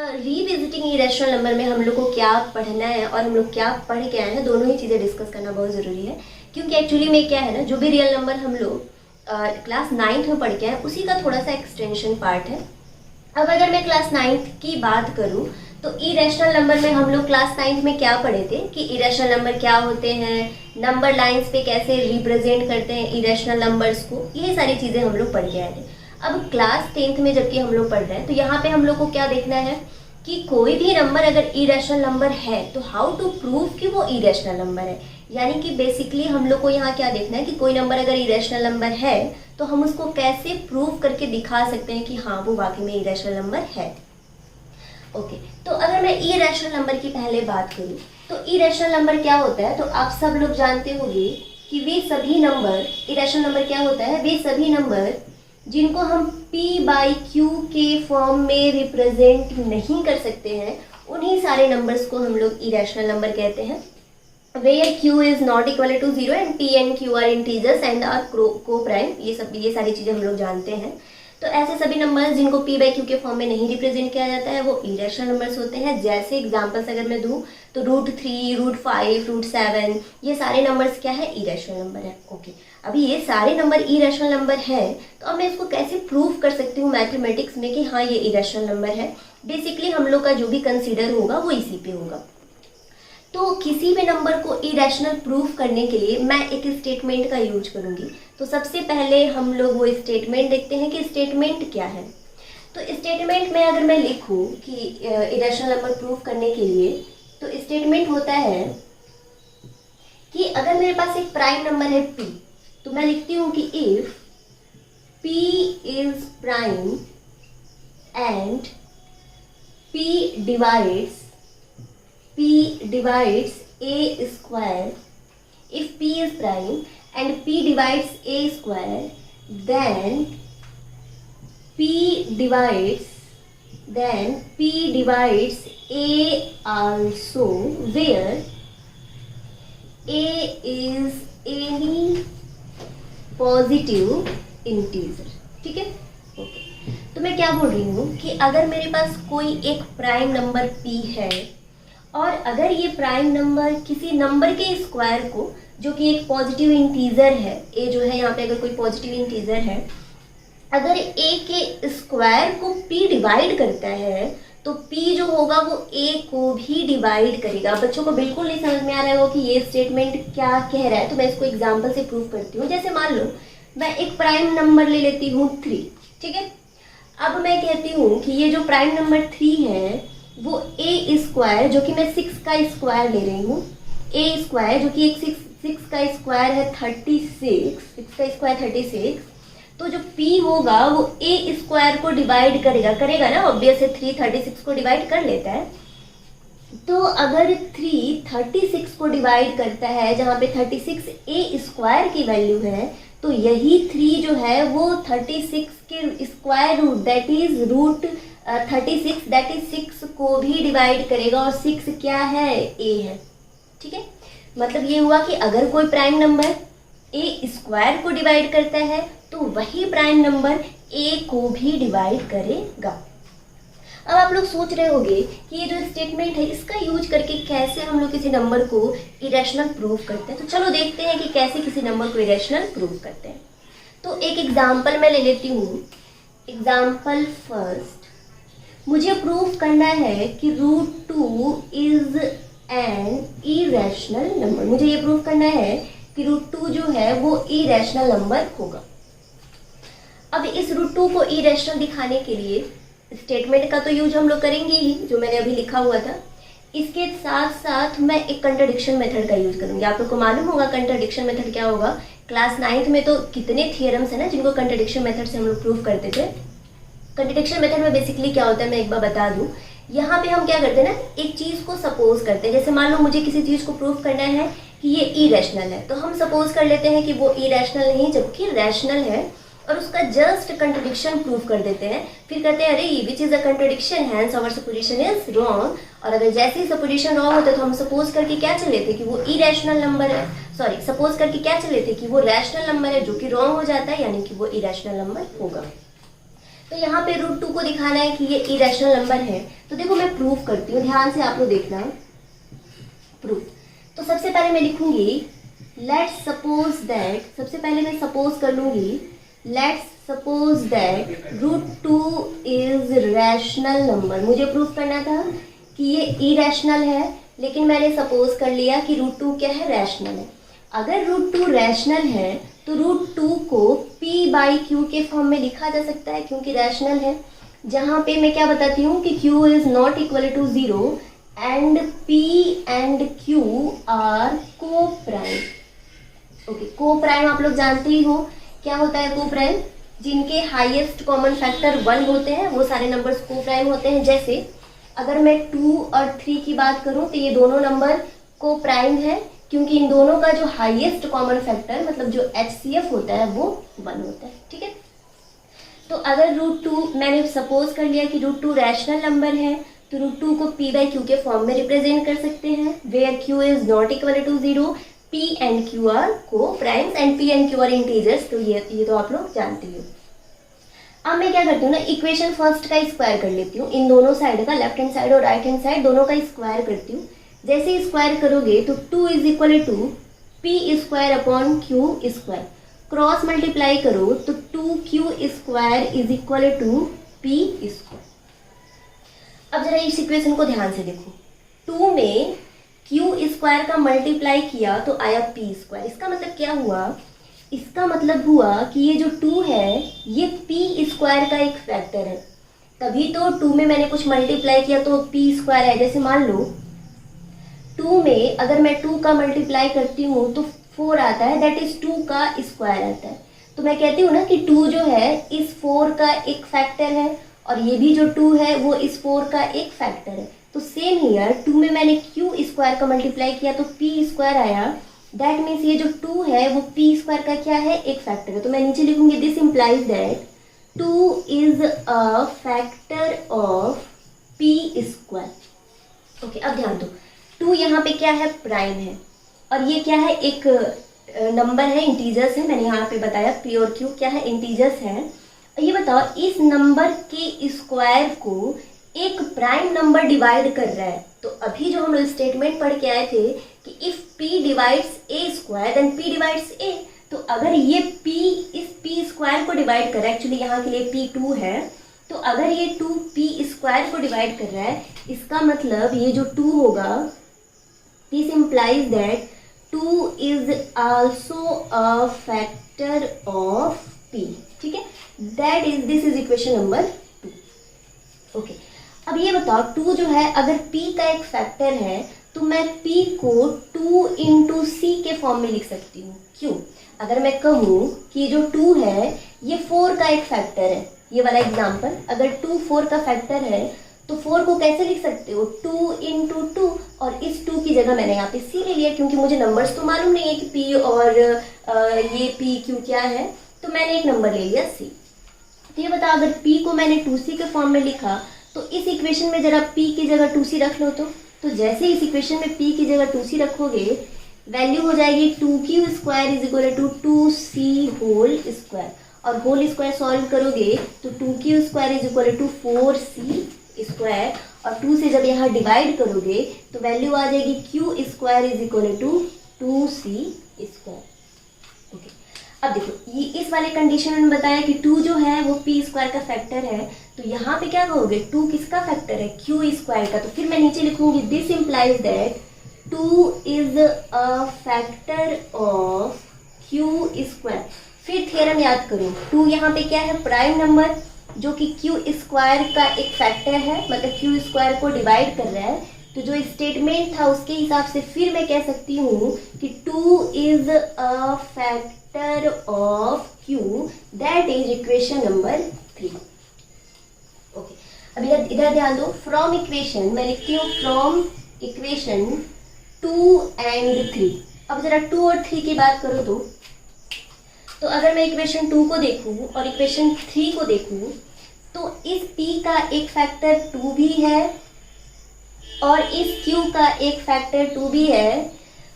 Revisiting irrational number में हम लोग को क्या पढ़ना है और हम लोग क्या पढ़ के आए हैं, दोनों ही चीज़ें डिस्कस करना बहुत ज़रूरी है। क्योंकि एक्चुअली में क्या है ना, जो भी रियल नंबर हम लोग क्लास 9th में पढ़ के आए उसी का थोड़ा सा एक्सटेंशन पार्ट है। अब अगर मैं क्लास 9th की बात करूँ तो इरेशनल नंबर में हम लोग क्लास 9th में क्या पढ़े थे कि इरेशनल नंबर क्या होते हैं, नंबर लाइंस पे कैसे रिप्रेजेंट करते हैं इरेशनल नंबर्स को, ये सारी चीज़ें हम लोग पढ़ के आए थे। अब क्लास 10th में जबकि हम लोग पढ़ रहे हैं तो यहाँ पे हम लोग को क्या देखना है कि कोई भी नंबर अगर इरेशनल नंबर है तो हाउ टू प्रूव कि वो इरेशनल नंबर है। यानी कि बेसिकली हम लोग को यहाँ क्या देखना है कि कोई नंबर अगर इरेशनल नंबर है तो हम उसको कैसे प्रूव करके दिखा सकते हैं कि हाँ वो वाकई में इरेशनल नंबर है। ओके, तो अगर मैं इरेशनल नंबर की पहले बात करूँ तो इरेशनल नंबर क्या होता है, तो आप सब लोग जानते होंगे कि वे सभी नंबर, इरेशनल नंबर क्या होता है, वे सभी नंबर जिनको हम p/q के फॉर्म में रिप्रेजेंट नहीं कर सकते हैं, उन्हीं सारे नंबर्स को हम लोग इरेशनल नंबर कहते हैं। Where q is not equal to 0 and p and q are integers and are co-prime, ये सारी चीज़ें हम लोग जानते हैं। तो ऐसे सभी नंबर्स जिनको p/q के फॉर्म में नहीं रिप्रेजेंट किया जाता है वो इरेशनल नंबर्स होते हैं। जैसे एग्जांपल्स अगर मैं दूं तो √3, √5, √7 ये सारे नंबर्स क्या है, इरेशनल नंबर है। ओके, अभी ये सारे नंबर इरेशनल नंबर है तो अब मैं इसको कैसे प्रूव कर सकती हूँ मैथमेटिक्स में कि हाँ ये इरेशनल नंबर है। बेसिकली हम लोग का जो भी कंसीडर होगा वो इसी पे होगा। तो किसी भी नंबर को इरेशनल प्रूफ करने के लिए मैं एक स्टेटमेंट का यूज करूंगी। तो सबसे पहले हम लोग वो स्टेटमेंट देखते हैं कि स्टेटमेंट क्या है। तो स्टेटमेंट में अगर मैं लिखूं कि इरेशनल नंबर प्रूफ करने के लिए, तो स्टेटमेंट होता है कि अगर मेरे पास एक प्राइम नंबर है p, तो मैं लिखती हूँ कि if p is prime and p divides a square, if p is prime and p divides a square, then p divides a also, where a is any positive integer। ठीक है, okay. तो मैं क्या बोल रही हूँ कि अगर मेरे पास कोई एक प्राइम नंबर p है और अगर ये प्राइम नंबर किसी नंबर के स्क्वायर को, जो कि एक पॉजिटिव इंटीजर है, ए जो है यहाँ पे अगर कोई पॉजिटिव इंटीजर है, अगर ए के स्क्वायर को p डिवाइड करता है तो p जो होगा वो a को भी डिवाइड करेगा। बच्चों को बिल्कुल नहीं समझ में आ रहा होगा कि ये स्टेटमेंट क्या कह रहा है, तो मैं इसको एग्जाम्पल से प्रूव करती हूँ। जैसे मान लो मैं एक प्राइम नंबर ले लेती हूँ 3, ठीक है। अब मैं कहती हूँ कि ये जो प्राइम नंबर 3 है वो a स्क्वायर, जो कि मैं 6 का स्क्वायर ले रही हूँ, a स्क्वायर जो कि एक 6 का स्क्वायर है 36, 6 का स्क्वायर 36, तो जो p होगा वो a स्क्वायर को डिवाइड करेगा ना, ऑब्वियस है 3 36 को डिवाइड कर लेता है। तो अगर 3 36 को डिवाइड करता है, जहाँ पे 36 a स्क्वायर की वैल्यू है, तो यही 3 जो है वो 36 के square root that is root 36 that is 6 को भी डिवाइड करेगा, और 6 क्या है, a है। ठीक है, मतलब ये हुआ कि अगर कोई प्राइम नंबर a स्क्वायर को डिवाइड करता है तो वही प्राइम नंबर a को भी डिवाइड करेगा। अब आप लोग सोच रहे होंगे कि ये जो स्टेटमेंट है इसका यूज करके कैसे हम लोग किसी नंबर को इरेशनल प्रूव करते हैं। तो चलो देखते हैं कि कैसे किसी नंबर को इरेशनल प्रूव करते हैं। तो एक एग्जाम्पल मैं ले लेती हूँ। एग्जाम्पल फर्स्ट, मुझे प्रूव करना है कि √2 इज एन इरेशनल नंबर। मुझे ये प्रूव करना है कि √2 जो है वो इरेशनल नंबर होगा। अब इस √2 को इरेशनल दिखाने के लिए स्टेटमेंट का तो यूज हम लोग करेंगे ही, जो मैंने अभी लिखा हुआ था। इसके साथ साथ मैं एक कंट्राडिक्शन मेथड का यूज करूंगी। आप लोग को मालूम होगा कंट्राडिक्शन मेथड क्या होगा। क्लास 9th में तो कितने थियरम्स है ना जिनको कंट्राडिक्शन मेथड से हम लोग प्रूव करते थे। कंट्राडिक्शन मेथड में बेसिकली क्या होता है मैं एक बार बता दूं। यहाँ पे हम क्या करते हैं ना, एक चीज को सपोज करते हैं। जैसे मान लो मुझे किसी चीज को प्रूव करना है कि ये इरेशनल है, तो हम सपोज कर लेते हैं कि वो इरेशनल नहीं जबकि रैशनल है, और उसका जस्ट कंट्राडिक्शन प्रूव कर देते हैं। फिर कहते हैं अरे which is a contradiction, hence our supposition is wrong. और अगर जैसे ही सपोजिशन रॉन्ग होता है तो हम सपोज करके क्या चले थे कि वो इरेशनल नंबर है, सॉरी सपोज करके क्या चले थे कि वो रैशनल नंबर है, जो कि रॉन्ग हो जाता है, यानी कि वो इरेशनल नंबर होगा। तो यहाँ पे √2 को दिखाना है कि ये इरेशनल नंबर है। तो देखो मैं प्रूफ करती हूँ, ध्यान से आप लोग देखना। प्रूफ, तो सबसे पहले मैं लिखूंगी लेट्स सपोज दैट, सबसे पहले मैं सपोज कर लूंगी let's suppose that √2 is rational number. मुझे प्रूफ करना था कि ये इरेशनल है, लेकिन मैंने सपोज कर लिया कि √2 क्या है, रैशनल है। अगर √2 रैशनल है तो √2 को p/q के फॉर्म में लिखा जा सकता है, क्योंकि रैशनल है। जहाँ पे मैं क्या बताती हूँ कि q is not equal to 0 and p and q are coprime. Okay, coprime आप लोग जानते ही हो क्या होता है। को प्राइम जिनके हाईएस्ट कॉमन फैक्टर 1 होते हैं वो सारे नंबर्स को प्राइम होते हैं। जैसे अगर मैं 2 और 3 की बात करूं तो ये दोनों नंबर को प्राइम है, क्योंकि इन दोनों का जो हाईएस्ट कॉमन फैक्टर मतलब जो HCF होता है वो 1 होता है। ठीक है, तो अगर √2 मैंने सपोज कर लिया कि √2 रैशनल नंबर है, तो √2 को p/q के फॉर्म में रिप्रेजेंट कर सकते हैं, where q is not equal to 0, p and q are coprimes and p and q are integers. तो ये तो आप लोग जानते हो। अब मैं क्या करती हूँ ना, इक्वेशन फर्स्ट का स्क्वायर कर लेती हूँ। इन दोनों साइड का, लेफ्ट हैंड साइड और राइट हैंड साइड दोनों का स्क्वायर करती हूँ। जैसे स्क्वायर करोगे तो 2 is equal to p² upon q²। Cross multiply करो तो 2q² is equal to p²। अब जरा इस इक्वेशन को ध्यान से देखो। 2 में q² का मल्टीप्लाई किया तो आया p²। इसका मतलब क्या हुआ, इसका मतलब हुआ कि ये जो 2 है ये p² का एक फैक्टर है। तभी तो 2 में मैंने कुछ मल्टीप्लाई किया तो p² है। जैसे मान लो 2 में अगर मैं 2 का मल्टीप्लाई करती हूँ तो 4 आता है, दैट इज 2 का स्क्वायर आता है। तो मैं कहती हूँ ना कि 2 जो है इस 4 का एक फैक्टर है, और ये भी जो 2 है वो इस 4 का एक फैक्टर है। तो सेम हियर 2 में मैंने q² का मल्टीप्लाई किया तो p² आया, दैट मीन्स ये जो 2 है वो p² का क्या है, एक फैक्टर है। तो मैं नीचे लिखूंगी this implies that 2 is a factor of p²। Okay, अब ध्यान दो, 2 यहाँ पे क्या है, प्राइम है, और ये क्या है, एक नंबर है, इंटीजर्स है। मैंने यहाँ पे बताया p और q क्या है, इंटीजर्स है। ये बताओ इस नंबर के स्क्वायर को एक प्राइम नंबर डिवाइड कर रहा है। तो अभी जो हम लोग स्टेटमेंट पढ़ के आए थे कि if p divides a² then p divides a। तो अगर ये p इस p² को डिवाइड कर रहा है, एक्चुअली यहाँ के लिए p2 है, तो अगर ये 2 p² को डिवाइड कर रहा है, इसका मतलब ये जो 2 होगा, this implies that 2 is also a factor of p। ठीक है, that is this is equation number 2। Okay, अब ये बताओ 2 जो है अगर p का एक फैक्टर है तो मैं p को 2 इंटू c के फॉर्म में लिख सकती हूँ। क्यों? अगर मैं कहूँ कि जो 2 है ये 4 का एक फैक्टर है, ये वाला एग्जाम्पल, अगर 2 4 का फैक्टर है तो 4 को कैसे लिख सकते हो, 2 इंटू 2, और इस 2 की जगह मैंने यहाँ पे c ले लिया, क्योंकि मुझे नंबर्स तो मालूम नहीं है कि p और ये p q क्या है, तो मैंने एक नंबर ले लिया c। तो ये बता, अगर p को मैंने 2c के फॉर्म में लिखा तो इस इक्वेशन में जरा p की जगह 2c रख लो। तो जैसे इस इक्वेशन में p की जगह 2c रखोगे, वैल्यू हो जाएगी 2q² is equal to 2c whole square, और होल स्क्वायर सॉल्व करोगे तो 2q² is equal to 4c², और 2 से जब यहाँ डिवाइड करोगे तो वैल्यू आ जाएगी q² is equal to 2c²। Okay, अब देखो ये इस वाले कंडीशन में बताया कि 2 जो है वो p² का फैक्टर है, तो यहाँ पे क्या कहोगे, 2 किसका फैक्टर है, q² का। तो फिर मैं नीचे लिखूंगी this implies that 2 is a factor of q²। फिर थ्योरम याद करो, 2 यहाँ पे क्या है, प्राइम नंबर जो कि q² का एक फैक्टर है, मतलब q² को डिवाइड कर रहा है। तो जो स्टेटमेंट था उसके हिसाब से फिर मैं कह सकती हूँ कि 2 is a factor of q, that is equation number 3। Okay, अब इधर ध्यान दो, फ्रॉम इक्वेशन मैं लिखती हूँ फ्रॉम इक्वेशन 2 एंड 3। अब जरा 2 और 3 की बात करो तो अगर मैं इक्वेशन 2 को देखूँ और इक्वेशन 3 को देखूँ तो इस p का एक फैक्टर 2 भी है और इस q का एक फैक्टर 2 भी है,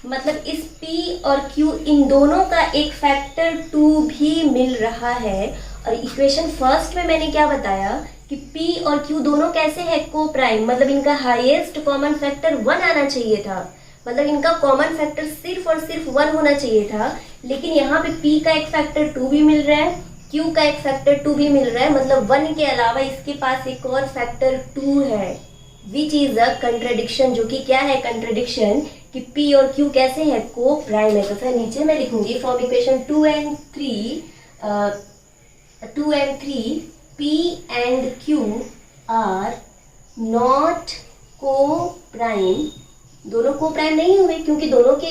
मतलब इस p और q इन दोनों का एक फैक्टर 2 भी मिल रहा है। और इक्वेशन फर्स्ट में मैंने क्या बताया कि P और Q दोनों कैसे हैं, को प्राइम, मतलब इनका हाईएस्ट कॉमन फैक्टर 1 आना चाहिए था, मतलब इनका कॉमन फैक्टर सिर्फ और सिर्फ 1 होना चाहिए था। लेकिन यहाँ पे P का एक फैक्टर 2 भी मिल रहा है, Q का एक फैक्टर 2 भी मिल रहा है, मतलब 1 के अलावा इसके पास एक और फैक्टर 2 है, विच इज अ कंट्रडिक्शन, जो कि क्या है कंट्रडिक्शन, कि P और Q कैसे है, को प्राइम है। तो फिर नीचे मैं लिखूंगी from equation 2 and 3 P and Q are not coprime, दोनों को प्राइम नहीं हुए क्योंकि दोनों के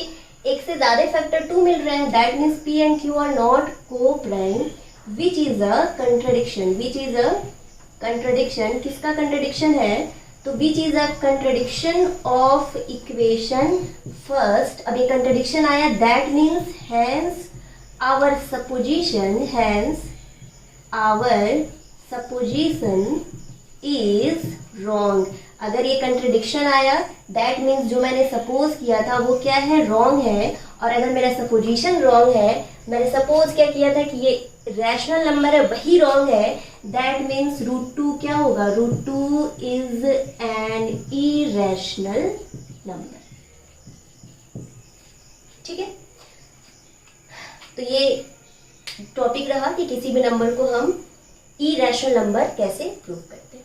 एक से ज्यादा फैक्टर 2 मिल रहे हैं, that means P and Q are not coprime, which is a contradiction, which is a contradiction, किसका कंट्रडिक्शन है, तो which is a contradiction of equation first. अब ये कंट्रडिक्शन आया, that means hence our supposition, hence our supposition is wrong. अगर ये contradiction आया that means जो मैंने सपोज किया था वो क्या है, रॉन्ग है। और अगर मेरा सपोजिशन रॉन्ग है, मैंने सपोज क्या किया था कि ये रैशनल नंबर है, वही रॉन्ग है, दैट मीन्स √2 क्या होगा, √2 इज एन इरेशनल नंबर। ठीक है, तो ये टॉपिक रहा कि किसी भी नंबर को हम इरेशनल नंबर कैसे प्रूव करते हैं।